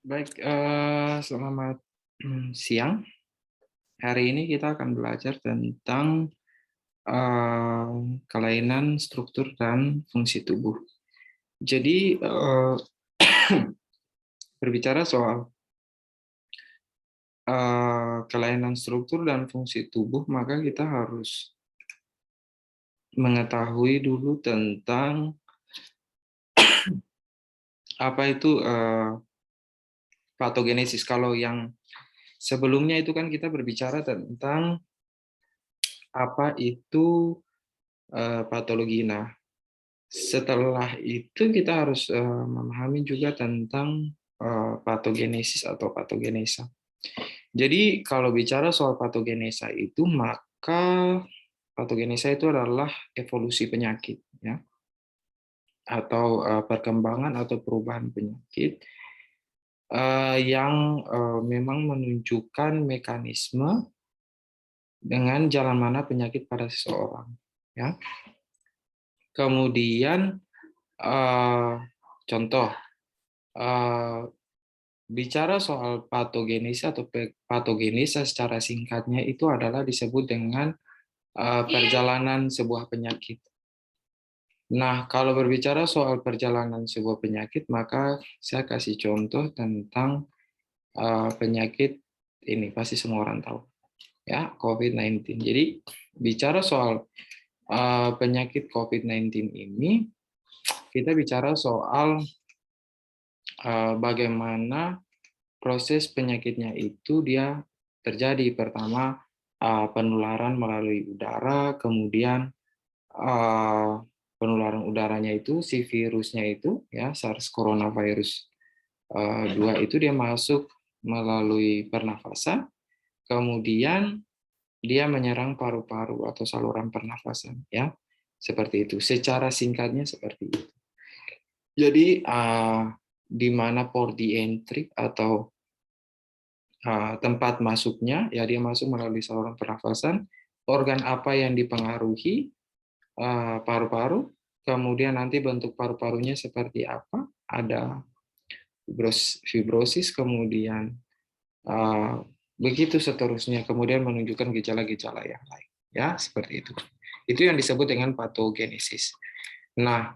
Baik, selamat siang. Hari ini kita akan belajar tentang eh, kelainan struktur dan fungsi tubuh. Jadi, berbicara soal kelainan struktur dan fungsi tubuh, maka kita harus mengetahui dulu tentang apa itu patogenesis. Kalau yang sebelumnya itu kan kita berbicara tentang apa itu patologi. Nah, setelah itu kita harus memahami juga tentang patogenesis atau patogenesa. Jadi kalau bicara soal patogenesa itu, maka patogenesa itu adalah evolusi penyakit, ya, atau perkembangan atau perubahan penyakit yang memang menunjukkan mekanisme dengan jalan mana penyakit pada seseorang, ya. Kemudian contoh, eh, bicara soal patogenesa atau patogenesa secara singkatnya itu adalah disebut dengan perjalanan sebuah penyakit. Nah, kalau berbicara soal perjalanan sebuah penyakit, maka saya kasih contoh tentang penyakit ini, pasti semua orang tahu, ya, COVID-19. Jadi, bicara soal penyakit COVID-19 ini, kita bicara soal bagaimana proses penyakitnya itu dia terjadi. Pertama, penularan melalui udara, kemudian penularan udaranya itu si virusnya itu, ya, SARS coronavirus 2 itu dia masuk melalui pernafasan, kemudian dia menyerang paru-paru atau saluran pernafasan, ya. Seperti itu. Secara singkatnya seperti itu. Jadi di mana port di entry atau tempat masuknya, ya, dia masuk melalui saluran pernafasan, organ apa yang dipengaruhi, paru-paru, kemudian nanti bentuk paru-parunya seperti apa, ada fibrosis, kemudian begitu seterusnya, kemudian menunjukkan gejala-gejala yang lain, ya, seperti itu. Itu yang disebut dengan patogenesis. Nah,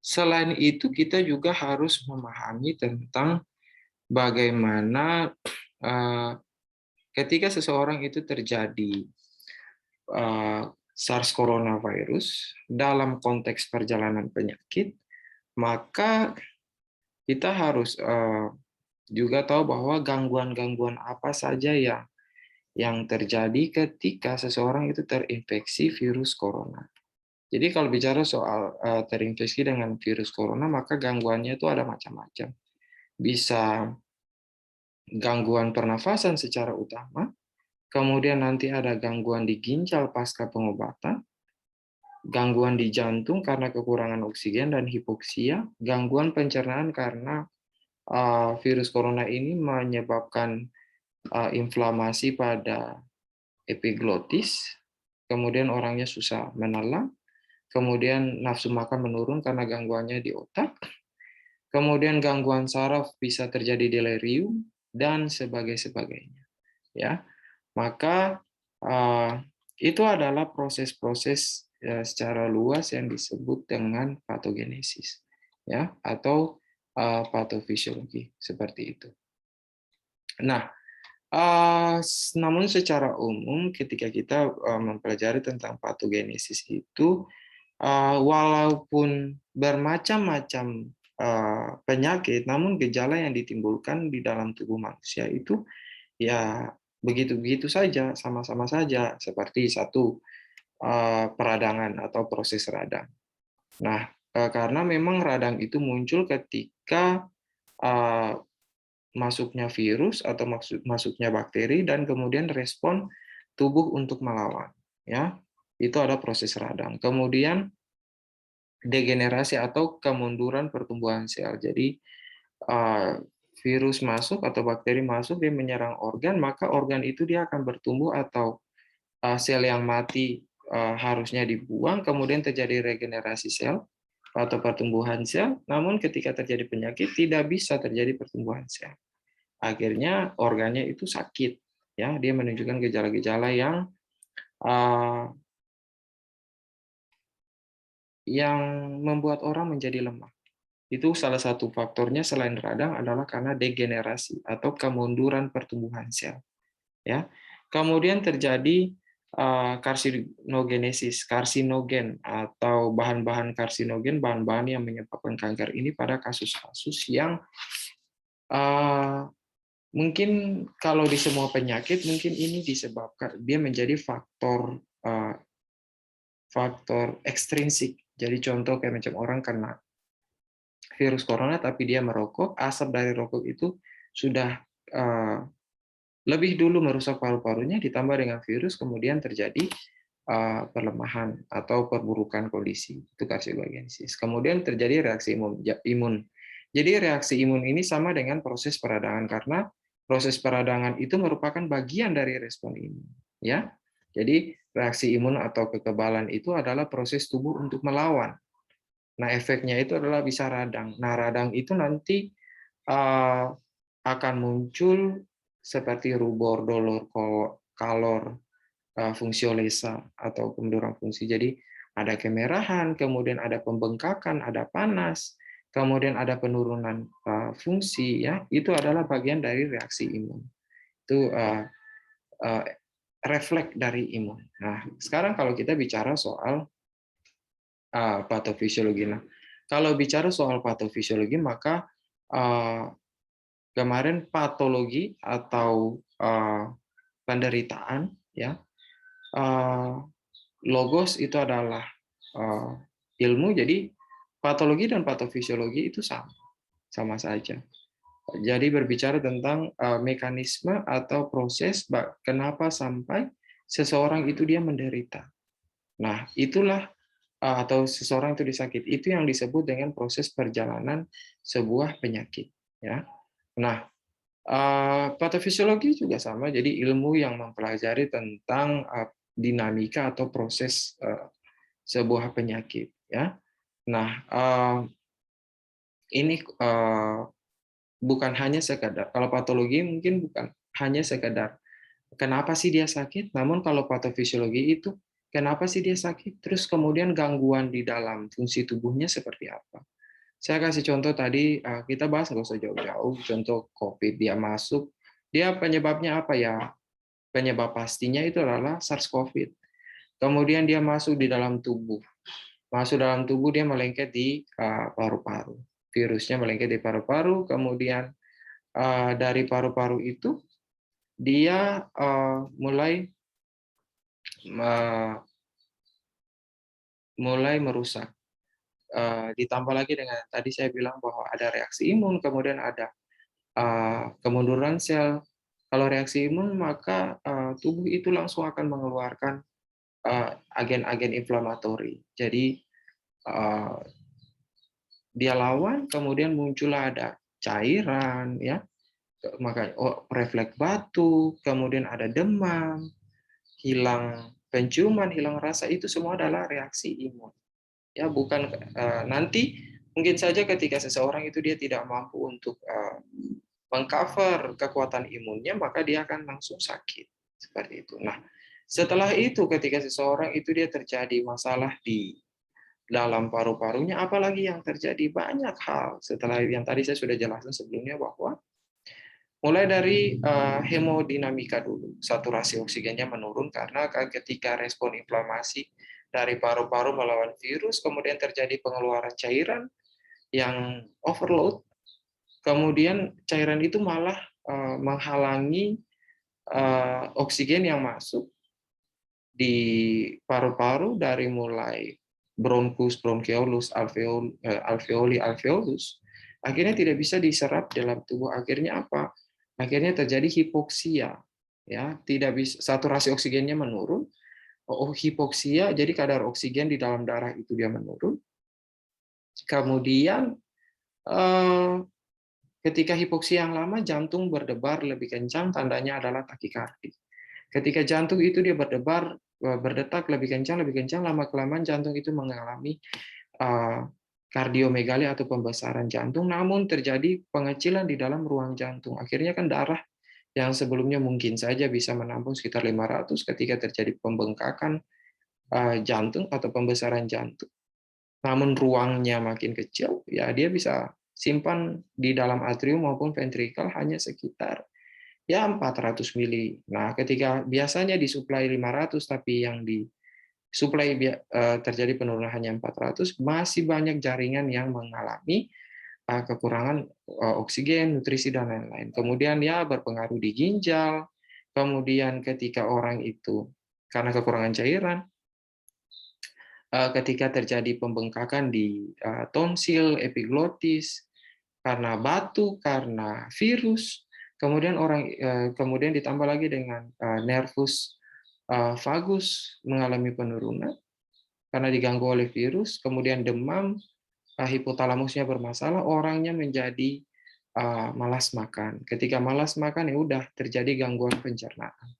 selain itu kita juga harus memahami tentang bagaimana ketika seseorang itu terjadi SARS coronavirus dalam konteks perjalanan penyakit, maka kita harus juga tahu bahwa gangguan-gangguan apa saja yang terjadi ketika seseorang itu terinfeksi virus corona. Jadi kalau bicara soal terinfeksi dengan virus corona, maka gangguannya itu ada macam-macam. Bisa gangguan pernafasan secara utama, kemudian nanti ada gangguan di ginjal pasca pengobatan, gangguan di jantung karena kekurangan oksigen dan hipoksia, gangguan pencernaan karena virus corona ini menyebabkan inflamasi pada epiglotis, kemudian orangnya susah menelan, kemudian nafsu makan menurun karena gangguannya di otak, kemudian gangguan saraf bisa terjadi delirium, dan sebagainya. Ya, maka itu adalah proses-proses secara luas yang disebut dengan patogenesis, ya, atau patofisiologi seperti itu. Nah, namun secara umum ketika kita mempelajari tentang patogenesis itu, walaupun bermacam-macam penyakit, namun gejala yang ditimbulkan di dalam tubuh manusia itu ya begitu-begitu saja, sama-sama saja, seperti satu peradangan atau proses radang. Nah, karena memang radang itu muncul ketika masuknya virus atau masuknya bakteri dan kemudian respon tubuh untuk melawan, ya. Itu ada proses radang. Kemudian degenerasi atau kemunduran pertumbuhan sel. Jadi virus masuk atau bakteri masuk, dia menyerang organ, maka organ itu dia akan bertumbuh atau sel yang mati harusnya dibuang, kemudian terjadi regenerasi sel, atau pertumbuhan sel, namun ketika terjadi penyakit tidak bisa terjadi pertumbuhan sel. Akhirnya organnya itu sakit, ya, dia menunjukkan gejala-gejala uh, yang membuat orang menjadi lemah. Itu salah satu faktornya selain radang adalah karena degenerasi atau kemunduran pertumbuhan sel. Ya, kemudian terjadi karsinogenesis, karsinogen atau bahan-bahan karsinogen, bahan-bahan yang menyebabkan kanker ini pada kasus-kasus yang uh, mungkin kalau di semua penyakit mungkin ini disebabkan dia menjadi faktor ekstrinsik. Jadi contoh kayak macam orang kena virus corona tapi dia merokok, asap dari rokok itu sudah lebih dulu merusak paru-parunya ditambah dengan virus kemudian terjadi perlemahan atau perburukan kondisi, itu karsinogenesis. Kemudian terjadi reaksi imun. Jadi reaksi imun ini sama dengan proses peradangan karena proses peradangan itu merupakan bagian dari respon imun, ya. Jadi reaksi imun atau kekebalan itu adalah proses tubuh untuk melawan. Nah, efeknya itu adalah bisa radang. Nah, radang itu nanti akan muncul seperti rubor, dolor, kalor, fungsiolesa atau kemunduran fungsi. Jadi ada kemerahan, kemudian ada pembengkakan, ada panas, kemudian ada penurunan fungsi. Ya, itu adalah bagian dari reaksi imun. Itu refleks dari imun. Nah, sekarang kalau kita bicara soal patofisiologi. Nah, kalau bicara soal patofisiologi, maka kemarin patologi atau penderitaan, ya, logos itu adalah ilmu, jadi patologi dan patofisiologi itu sama saja. Jadi berbicara tentang mekanisme atau proses kenapa sampai seseorang itu dia menderita. Nah, itulah atau seseorang itu disakit, itu yang disebut dengan proses perjalanan sebuah penyakit, ya. Nah, patofisiologi juga sama, jadi ilmu yang mempelajari tentang dinamika atau proses sebuah penyakit, ya. Nah, ini bukan hanya sekadar, kalau patologi mungkin bukan hanya sekadar kenapa sih dia sakit, namun kalau patofisiologi itu kenapa sih dia sakit, terus kemudian gangguan di dalam fungsi tubuhnya seperti apa. Saya kasih contoh tadi, kita bahas nggak usah jauh-jauh, contoh COVID, dia masuk, dia penyebabnya apa ya? Penyebab pastinya itu adalah SARS-CoV. Kemudian dia masuk di dalam tubuh. Masuk dalam tubuh, dia melengket di paru-paru. Virusnya melengket di paru-paru, kemudian dari paru-paru itu, dia mulai merusak. Ditambah lagi dengan tadi saya bilang bahwa ada reaksi imun, kemudian ada kemunduran sel. Kalau reaksi imun, maka tubuh itu langsung akan mengeluarkan agen-agen inflamatori. Jadi dia lawan, kemudian muncullah ada cairan, ya, maka refleks batuk, kemudian ada demam, hilang penciuman, hilang rasa, itu semua adalah reaksi imun. Ya, bukan nanti mungkin saja ketika seseorang itu dia tidak mampu untuk mengcover kekuatan imunnya, maka dia akan langsung sakit seperti itu. Nah, setelah itu ketika seseorang itu dia terjadi masalah di dalam paru-parunya, apalagi yang terjadi banyak hal setelah yang tadi saya sudah jelaskan sebelumnya, bahwa mulai dari hemodinamika dulu, saturasi oksigennya menurun karena ketika respon inflamasi dari paru-paru melawan virus, kemudian terjadi pengeluaran cairan yang overload, kemudian cairan itu malah menghalangi oksigen yang masuk di paru-paru dari mulai bronkus, bronchiolus, alveoli, alveolus, akhirnya tidak bisa diserap dalam tubuh. Akhirnya apa? Akhirnya terjadi hipoksia, ya, tidak bisa, saturasi oksigennya menurun. Hipoksia, jadi kadar oksigen di dalam darah itu dia menurun. Kemudian ketika hipoksia yang lama, jantung berdebar lebih kencang, tandanya adalah takikardi. Ketika jantung itu dia berdetak lebih kencang, lama-kelamaan jantung itu mengalami kardiomegali atau pembesaran jantung, namun terjadi pengecilan di dalam ruang jantung. Akhirnya kan darah yang sebelumnya mungkin saja bisa menampung sekitar 500 ketika terjadi pembengkakan jantung atau pembesaran jantung. Namun ruangnya makin kecil, ya dia bisa simpan di dalam atrium maupun ventrikel hanya sekitar ya 400 mili. Nah, ketika biasanya disuplai 500 tapi yang disuplai terjadi penurunan hanya 400, masih banyak jaringan yang mengalami kekurangan oksigen, nutrisi dan lain-lain. Kemudian ya berpengaruh di ginjal, kemudian ketika orang itu karena kekurangan cairan, ketika terjadi pembengkakan di tonsil, epiglotis, karena batu, karena virus, kemudian ditambah lagi dengan nervus vagus mengalami penurunan karena diganggu oleh virus, kemudian demam, hipotalamusnya bermasalah, orangnya menjadi malas makan. Ketika malas makan ya udah terjadi gangguan pencernaan,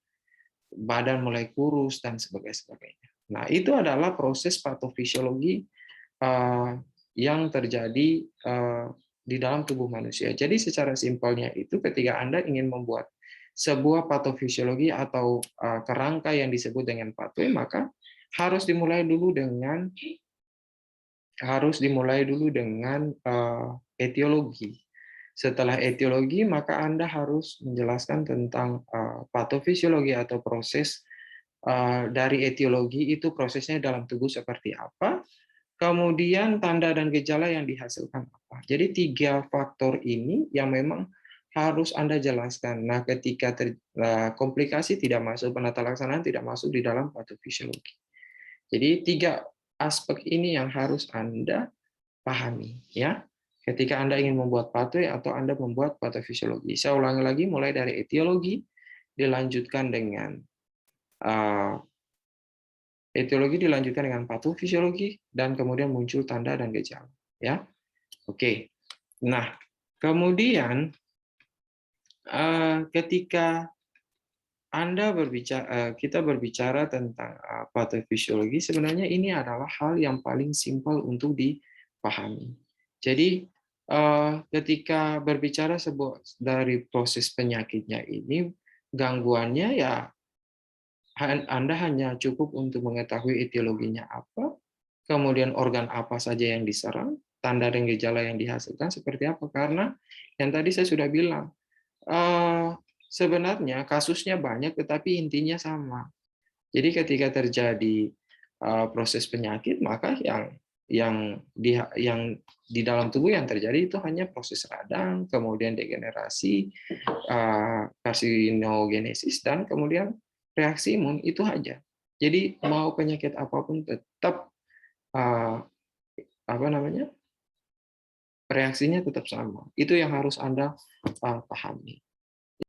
badan mulai kurus dan sebagainya. Nah, itu adalah proses patofisiologi yang terjadi di dalam tubuh manusia. Jadi secara simpelnya itu ketika Anda ingin membuat sebuah patofisiologi atau kerangka yang disebut dengan pathway, maka harus dimulai dulu dengan etiologi. Setelah etiologi, maka Anda harus menjelaskan tentang patofisiologi atau proses dari etiologi itu prosesnya dalam tubuh seperti apa, kemudian tanda dan gejala yang dihasilkan apa. Jadi 3 faktor ini yang memang harus Anda jelaskan. Nah, ketika komplikasi tidak masuk, penata laksanaan tidak masuk di dalam patofisiologi. Jadi 3 aspek ini yang harus Anda pahami, ya. Ketika Anda ingin membuat pathway atau Anda membuat patofisiologi. Saya ulangi lagi, mulai dari etiologi, dilanjutkan dengan etiologi, dilanjutkan dengan patofisiologi, dan kemudian muncul tanda dan gejala. Ya, oke. Nah, kemudian ketika kita berbicara tentang patofisiologi, sebenarnya ini adalah hal yang paling simpel untuk dipahami. Jadi ketika berbicara dari proses penyakitnya ini, gangguannya ya Anda hanya cukup untuk mengetahui etiologinya apa, kemudian organ apa saja yang diserang, tanda dan gejala yang dihasilkan seperti apa. Karena yang tadi saya sudah bilang, sebenarnya kasusnya banyak, tetapi intinya sama. Jadi ketika terjadi proses penyakit, maka yang di dalam tubuh yang terjadi itu hanya proses radang, kemudian degenerasi, karsinogenesis, dan kemudian reaksi imun, itu aja. Jadi mau penyakit apapun tetap reaksinya tetap sama. Itu yang harus Anda pahami.